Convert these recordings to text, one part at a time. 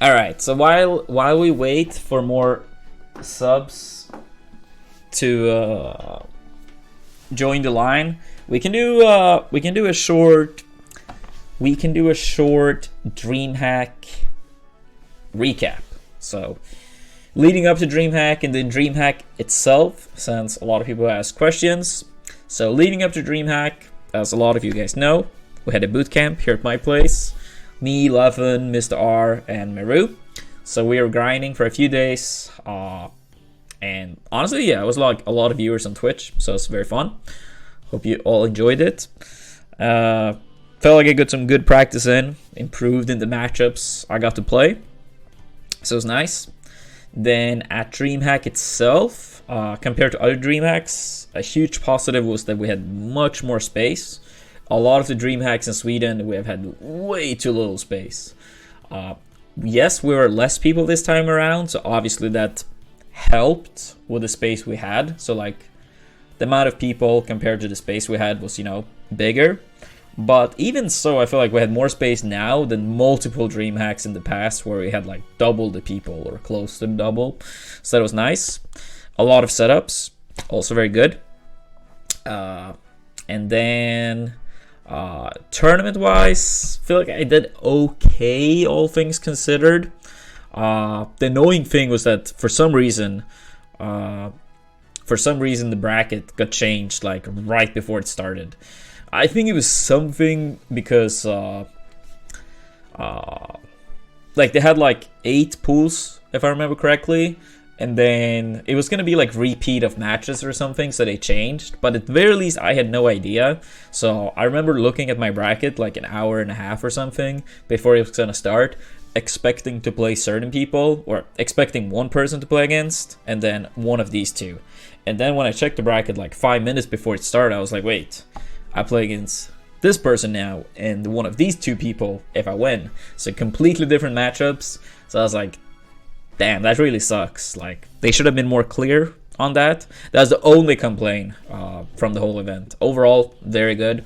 All right. So while we wait for more subs to join the line, we can do a short DreamHack recap. So leading up to DreamHack and then DreamHack itself, since a lot of people ask questions. So leading up to DreamHack, as a lot of you guys know, we had a boot camp here at my place. Me, Levin, Mr.R, and Meru. So we were grinding for a few days. And honestly, yeah, it was like a lot of viewers on Twitch, so it's very fun. Hope you all enjoyed it. Felt like I got some good practice in, improved in the matchups I got to play. So it was nice. Then at DreamHack itself, compared to other DreamHacks, a huge positive was that we had much more space. A lot of the DreamHacks in Sweden, we have had way too little space. Yes, we were less people this time around, so obviously that helped with the space we had. So like the amount of people compared to the space we had was, bigger. But even so, I feel like we had more space now than multiple DreamHacks in the past where we had like double the people or close to double. So that was nice. A lot of setups, also very good. And then tournament-wise, I feel like I did okay, all things considered. The annoying thing was that for some reason the bracket got changed like right before it started. I think it was something because like they had like 8 pools, if I remember correctly, and then it was gonna be like repeat of matches or something, so they changed. But at the very least, I had no idea. So I remember looking at my bracket like an hour and a half or something before it was gonna start, expecting to play certain people, or expecting one person to play against, and then one of these two. And then when I checked the bracket like 5 minutes before it started, I was like, wait, I play against this person now and one of these two people if I win. So completely different matchups. So I was like, damn, that really sucks. Like, they should have been more clear on that. That's the only complaint from the whole event. Overall, very good.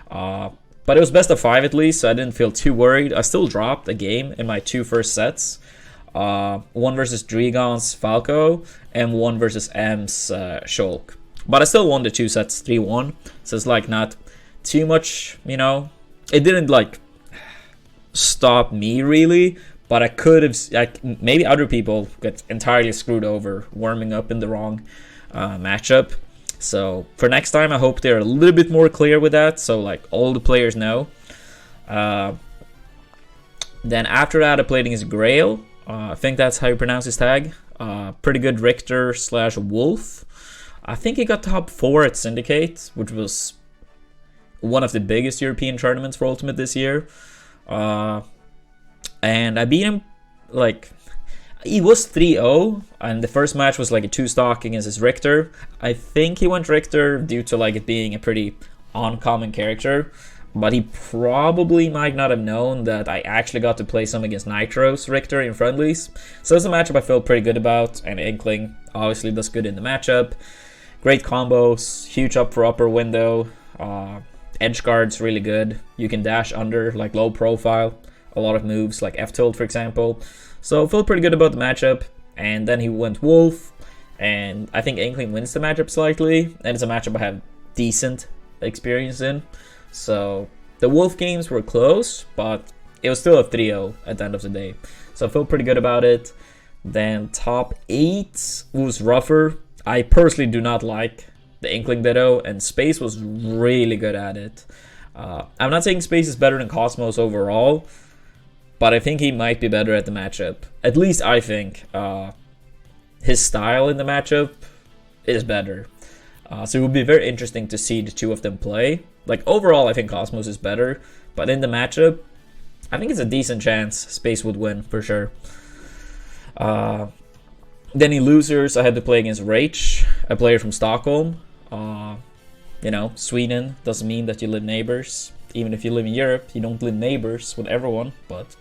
But it was best of 5 at least, so I didn't feel too worried. I still dropped a game in my 2 first sets. One versus Drigon's Falco and one versus M's Shulk. But I still won the 2 sets 3-1. So it's like not too much, It didn't like stop me really. But I could have, like, maybe other people get entirely screwed over warming up in the wrong matchup. So for next time, I hope they're a little bit more clear with that, so like all the players know. Then after that, I played against Grail. I think that's how you pronounce his tag. Pretty good Richter/Wolf. I think he got top 4 at Syndicate, which was one of the biggest European tournaments for Ultimate this year. And I beat him, like, he was 3-0, and the first match was like a 2-stock against his Richter. I think he went Richter due to like it being a pretty uncommon character, but he probably might not have known that I actually got to play some against Nitro's Richter in friendlies. So it's a matchup I feel pretty good about, and Inkling obviously does good in the matchup. Great combos, huge up for upper window, edge guard's really good. You can dash under, like low profile. A lot of moves like F-tilt, for example. So I feel pretty good about the matchup. And then he went Wolf, and I think Inkling wins the matchup slightly. And it's a matchup I have decent experience in. So the Wolf games were close, but it was still a 3-0 at the end of the day. So I feel pretty good about it. Then top 8 was rougher. I personally do not like the Inkling Ditto, and Space was really good at it. I'm not saying Space is better than Cosmos overall, but I think he might be better at the matchup. At least I think his style in the matchup is better. So it would be very interesting to see the two of them play. Like overall, I think Cosmos is better, but in the matchup, I think it's a decent chance Space would win for sure. Then in losers, I had to play against Rach, a player from Stockholm. Sweden doesn't mean that you live neighbors. Even if you live in Europe, you don't live neighbors with everyone, but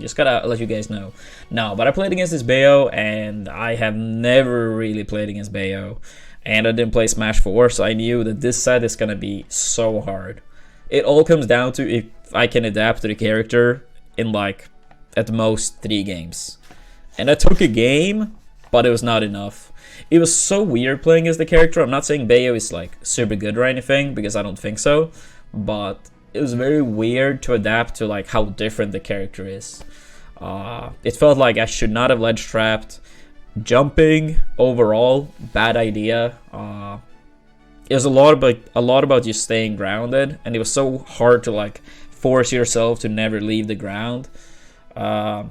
just gotta let you guys know. No, but I played against this Bayo, and I have never really played against Bayo. And I didn't play Smash 4, so I knew that this set is gonna be so hard. It all comes down to if I can adapt to the character in like at most 3 games. And I took a game, but it was not enough. It was so weird playing as the character. I'm not saying Bayo is like super good or anything, because I don't think so, but it was very weird to adapt to like how different the character is. It felt like I should not have ledge trapped. Jumping overall, bad idea. It was a lot about just staying grounded, and it was so hard to like force yourself to never leave the ground. But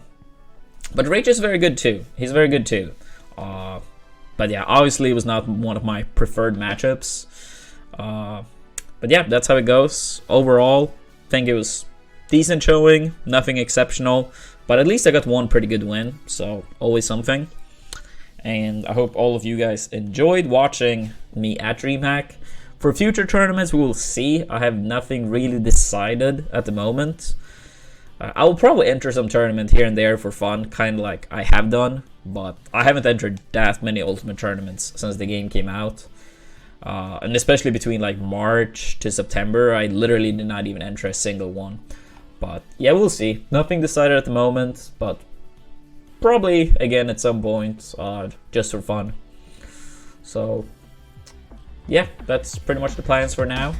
Rage is very good too. He's very good too. But yeah, obviously it was not one of my preferred matchups. But yeah, that's how it goes. Overall, I think it was decent showing, nothing exceptional, but at least I got one pretty good win, so always something. And I hope all of you guys enjoyed watching me at Dreamhack. For future tournaments, we will see. I have nothing really decided at the moment. I will probably enter some tournament here and there for fun, kind of like I have done, but I haven't entered that many Ultimate tournaments since the game came out. And especially between like March to September, I literally did not even enter a single one. But yeah, we'll see. Nothing decided at the moment, but probably again at some point, just for fun. So yeah, that's pretty much the plans for now.